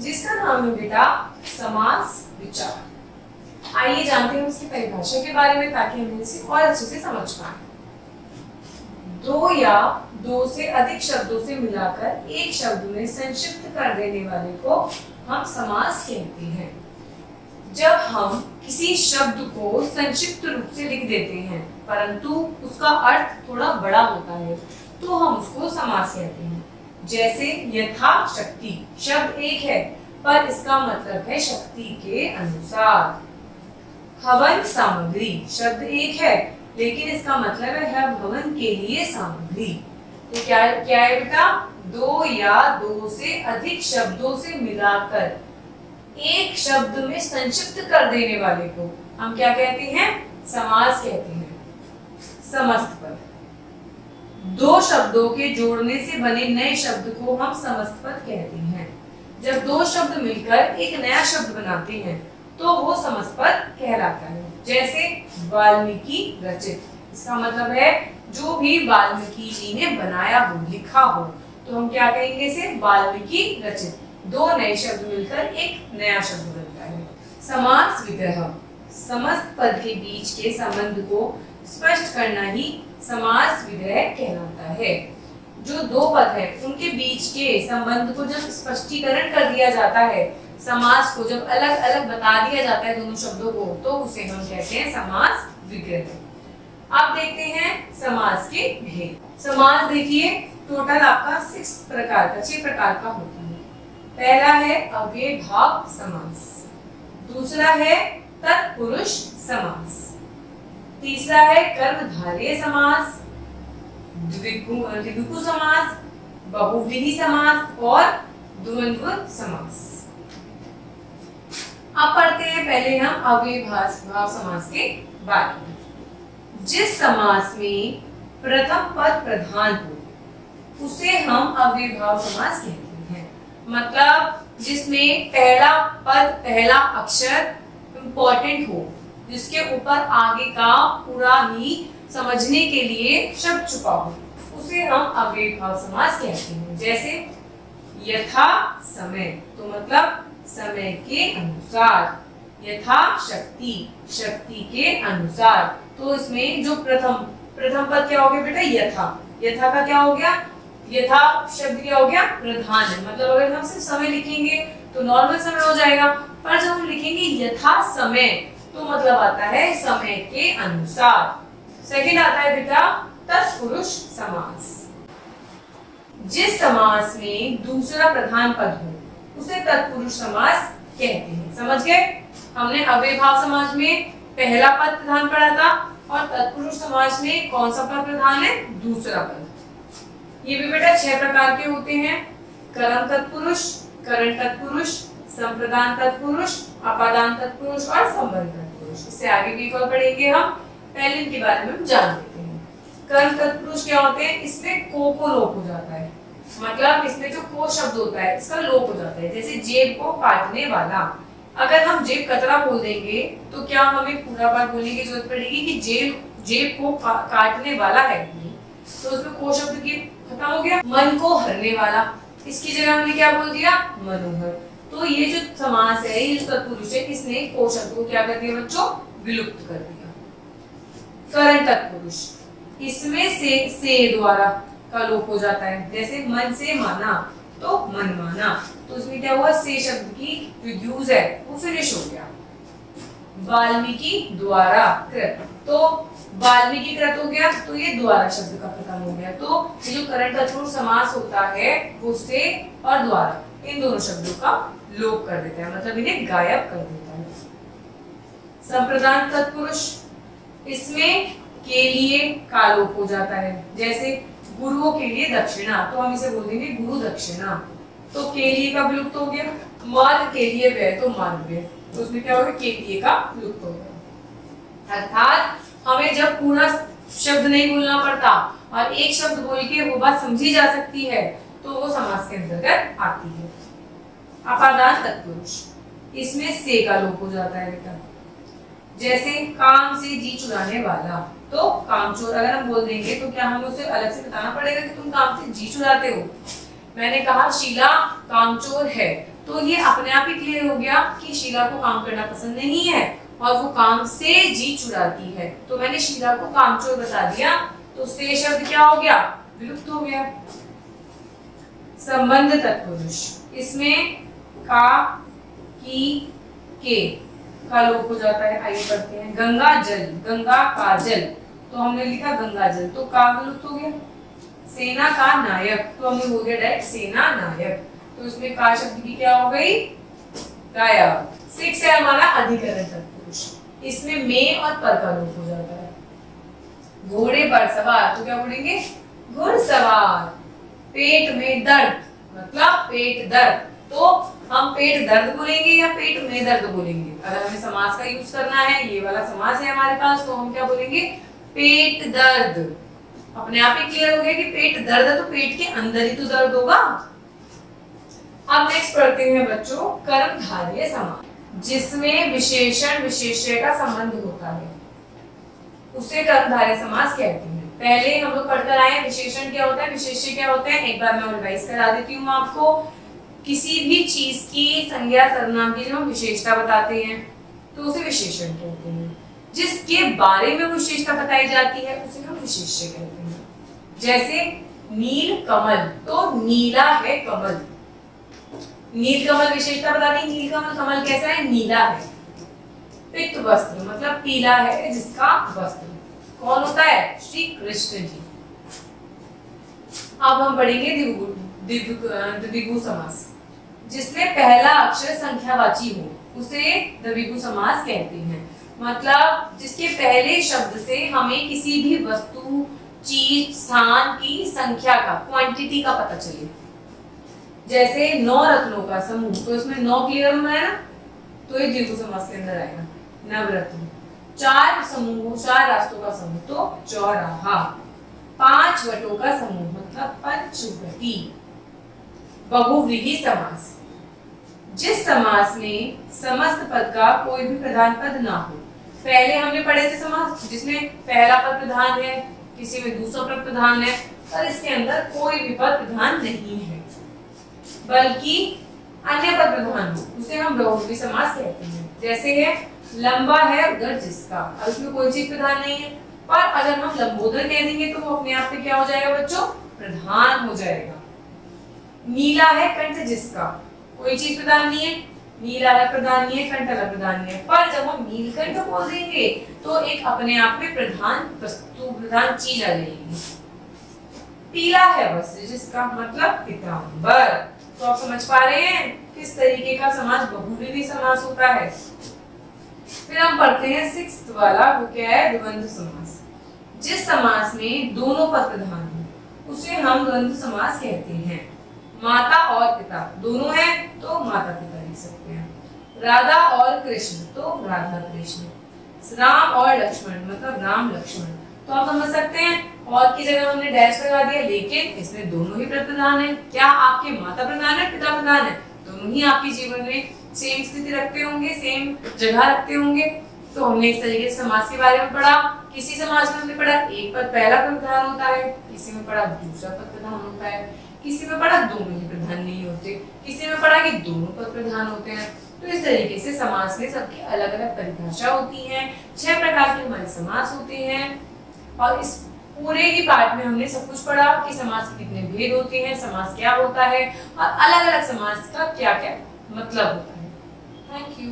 जिसका नाम है बेटा समास विचार। आइए जानते हैं उसकी परिभाषा के बारे में ताकि हम इसे और अच्छे से समझ पाए। दो या दो से अधिक शब्दों से मिलाकर एक शब्द में संक्षिप्त कर देने वाले को हम समास कहते हैं। जब हम किसी शब्द को संक्षिप्त रूप से लिख देते हैं परंतु उसका अर्थ थोड़ा बड़ा होता है तो हम उसको समास कहते हैं। जैसे यथाशक्ति शब्द एक है पर इसका मतलब है शक्ति के अनुसार। हवन सामग्री शब्द एक है लेकिन इसका मतलब है भवन के लिए सामग्री। तो क्या है बेटा, दो या दो से अधिक शब्दों से मिलाकर एक शब्द में संक्षिप्त कर देने वाले को हम क्या कहते हैं, समास कहते हैं। समस्त पद, दो शब्दों के जोड़ने से बने नए शब्द को हम समस्त पद कहते हैं। जब दो शब्द मिलकर एक नया शब्द बनाते हैं तो वो समस्त पद कहलाता है। जैसे वाल्मीकि रचित, इसका मतलब है जो भी वाल्मीकि जी ने बनाया हो, लिखा हो, तो हम क्या कहेंगे इसे, वाल्मीकि रचित। दो नए शब्द मिलकर एक नया शब्द बनता है। समास विग्रह, समस्त पद के बीच के संबंध को स्पष्ट करना ही समास विग्रह कहलाता है। जो दो पद है उनके बीच के संबंध को जब स्पष्टीकरण कर दिया जाता है, समास को जब अलग अलग बता दिया जाता है दोनों शब्दों को, तो उसे हम कहते हैं समास विग्रह। अब देखते हैं समास के भेद। समास देखिए टोटल आपका 6 प्रकार का होता है। पहला है अव्ययभाव समास, दूसरा है तत्पुरुष समास, तीसरा है कर्मधारय समास, द्विगु समास, बहुव्रीहि समास और द्वंद्व समास। अब पढ़ते हैं पहले हम अव्ययभाव समास के बारे में। जिस समास में प्रथम पद प्रधान हो उसे हम अव्ययभाव समास कहते हैं। मतलब जिसमें पहला पद, पहला अक्षर इंपॉर्टेंट हो, जिसके ऊपर आगे का पूरा ही समझने के लिए शब्द छुपा हो, उसे हम अव्ययभाव समास कहते हैं। जैसे यथा समय, तो मतलब समय के अनुसार, यथा शक्ति, शक्ति के अनुसार। तो इसमें जो प्रथम पद क्या हो गया बेटा, यथा। यथा का क्या हो गया, यथा शब्द क्या हो गया, प्रधान है। मतलब अगर हम सिर्फ समय लिखेंगे तो नॉर्मल समय हो जाएगा, पर जब हम लिखेंगे यथा समय तो मतलब आता है समय के अनुसार। सेकंड आता है बेटा तत्पुरुष समास। जिस समास में दूसरा प्रधान पद हो उसे तत्पुरुष समास कहते हैं। समझ गए? हमने अव्ययभाव समास में पहला पद प्रधान पढ़ा था और तत्पुरुष समास में कौन सा पद प्रधान है, दूसरा पद। ये भी बेटा 6 प्रकार के होते हैं। कर्म तत्पुरुष, करण तत्पुरुष, संप्रदान तत्पुरुष, अपादान तत्पुरुष और संबंध तत्पुरुष। इससे आगे भी एक और पढ़ेंगे हम, पहले इनके बारे में हम जान लेते हैं। कर्म तत्पुरुष क्या होते हैं, इसमें को लोप हो जाता है। मतलब इसमें जो को शब्द होता है इसका लोप हो जाता है। जैसे जेब को काटने वाला, अगर हम जेब कतरा बोल देंगे तो क्या हमें पूरा बार बोलने की जरूरत पड़ेगी कि जेब को काटने वाला है, तो उसमें को शब्द की खत्म हो गया। मन को हरने वाला, इसकी जगह हमने क्या बोल दिया, मनोहर। तो ये जो समास है, ये जो तत्पुरुष है, इसने को शब्द को क्या कर दिया बच्चों, विलुप्त कर दिया। करण तत्पुरुष, इसमें से द्वारा का लोप हो जाता है। जैसे मन से माना तो मन माना, तो उसमें क्या हुआ, से शब्द की जो यूज है वो फिनिश हो गया। वाल्मीकि द्वारा कृत, तो वाल्मीकि कृत हो गया, तो ये द्वारा शब्द का खत्म हो गया। तो ये जो करण तत्पुरुष समास होता है वो से और द्वारा इन दोनों शब्दों का लोप कर देता है, मतलब इन्हें गायब कर देता है। संप्रदान तत्पुरुष, इसमें के लिए का लोप हो जाता है। जैसे गुरुओं के लिए दक्षिणा, तो हम इसे बोल देंगे गुरु दक्षिणा, तो के लिए का विलुप्त हो गया। मार्ग के लिए व्यय, तो मार्ग व्यय, तो उसमें क्या हो गया, के लिए का विलुप्त हो गया। अर्थात हमें जब पूरा शब्द नहीं बोलना पड़ता और एक शब्द बोल के वो बात समझी जा सकती है तो वो समास के अंतर्गत आती है। अपादान तत्पुरुष, इसमें से का लोप हो जाता है बेटा। जैसे काम से जी चुराने वाला, तो कामचोर अगर हम बोल देंगे तो क्या हमें उसे अलग से बताना पड़ेगा कि तुम काम से जी चुराते हो। मैंने कहा शीला कामचोर है, तो ये अपने आप ही क्लियर हो गया कि शीला को काम करना पसंद नहीं है और वो काम से जी छुड़ाती है। तो मैंने शीला को कामचोर बता दिया, तो से शब्द क्या हो गया, विलुप्त हो गया। संबंध तत्पुरुष, इसमें का, की, के का लोप हो जाता है। आइए पढ़ते हैं। गंगा जल, गंगा का जल, तो हमने लिखा गंगा जल, तो का विलुप्त हो गया। सेना का नायक, तो हमने बोल दिया डायरेक्ट सेना नायक, तो इसमें का शब्द की क्या हो गई, गायब। 6 है हमारा अधिकरण तत्पुरुष, इसमें में और पर का लोप हो जाता है। घोड़े पर सवार, तो क्या बोलेंगे, घुड़सवार। पेट में दर्द, मतलब पेट दर्द, तो हम पेट दर्द बोलेंगे या पेट में दर्द बोलेंगे। अगर हमें समास का यूज करना है, ये वाला समास है हमारे पास, तो हम क्या बोलेंगे, पेट दर्द। अपने आप ही क्लियर हो गया कि पेट दर्द है, तो पेट के अंदर ही तो दर्द होगा। अब नेक्स्ट पढ़ते हैं बच्चों, कर्मधारय समास, जिसमें विशेषण विशेष्य का संबंध होता है, उसे कर्मधारय समास कहते हैं। पहले हम लोग पढ़कर आए विशेषण क्या होता है, विशेष्य क्या होता है, एक बार मैं रिवाइज करा देती हूँ आपको। किसी भी चीज की संज्ञा सर्वनाम की जब हम विशेषता बताते हैं तो उसे विशेषण कहते हैं। जिसके बारे में विशेषता बताई जाती है उसे हम विशेष्य कहते हैं। जैसे नील कमल, तो नीला है कमल, नील कमल विशेषता बताती है, नील कमल, कमल कैसा है, नीला है। पित्त वस्त्र, मतलब पीला है जिसका वस्त्र, कौन होता है, श्री कृष्ण जी। अब हम पढ़ेंगे द्विगु समास, जिसमें पहला अक्षर संख्यावाची हो उसे द्विगु समास कहते हैं। मतलब जिसके पहले शब्द से हमें किसी भी वस्तु, चीज, स्थान की संख्या का, क्वांटिटी का पता चले। जैसे 9 रत्नों का समूह, तो इसमें 9 क्लियर होना है ना, तो ये द्विगु समास के अंदर आएगा। नवरत्न, 4 समूह, 4 रास्तों का समूह, तो चौराहा। 5 वटों का समूह, मतलब पंचवटी। बहुव्रीहि समास, जिस समास में समस्त पद का कोई भी प्रधान पद ना हो। पहले हमने पढ़े थे समास जिसमें पहला पद प्रधान है, किसी में दूसरा पद प्रधान है, और इसके अंदर कोई भी पद प्रधान नहीं है, बल्कि अन्य पद प्रधान हो, उसे हम बहुव्रीहि समास कहते हैं। जैसे है लंबा है उधर जिसका, और उसमें कोई चीज प्रधान नहीं है, पर अगर हम लंबोदर कह देंगे तो वो अपने आप में क्या हो जाएगा बच्चों, प्रधान हो जाएगा। नीला है कंठ जिसका, कोई चीज प्रधान नहीं है, नीला अलग प्रधान नहीं है, कंठ अलग प्रधान नहीं है, पर जब हम नीलकंठ बोल देंगे तो एक अपने आप में प्रधान वस्तु, प्रधान चीज आ जाएगी। पीला है वस्त्र जिसका, मतलब पीतांबर। तो आप समझ पा रहे हैं किस तरीके का समास बहुव्रीहि समास होता है। फिर हम पढ़ते हैं 6th वाला, वो क्या है, द्वंद्व समास। जिस समास में दोनों पद प्रधान हो उसे हम द्वंद्व समास कहते हैं। माता और पिता दोनों हैं तो माता पिता लिख सकते हैं। राधा और कृष्ण, तो राधा कृष्ण। राम और लक्ष्मण, मतलब राम लक्ष्मण। तो आप समझ सकते हैं, और की जगह हमने डैश लगा दिया, लेकिन इसमें दोनों ही पद प्रधान है। क्या आपके माता प्रधान है, पिता प्रधान है, दोनों ही आपके जीवन में सेम स्थिति रखते होंगे, सेम जगह रखते होंगे। तो हमने इस तरीके से समास के बारे में पढ़ा। किसी समास में हमने पढ़ा एक पद पहला पद प्रधान होता है, किसी में पढ़ा दूसरा पद प्रधान होता है, किसी में पढ़ा दोनों ही प्रधान नहीं होते, किसी में पढ़ा कि दोनों पद प्रधान होते हैं। तो इस तरीके से समास में सबकी अलग अलग परिभाषा होती है। 6 प्रकार के हमारे समास होते हैं, और इस पूरे ही पार्ट में हमने सब कुछ पढ़ा कि समास के कितने भेद होते हैं, समास क्या होता है, और अलग अलग समास का क्या क्या मतलब होता है। Thank you.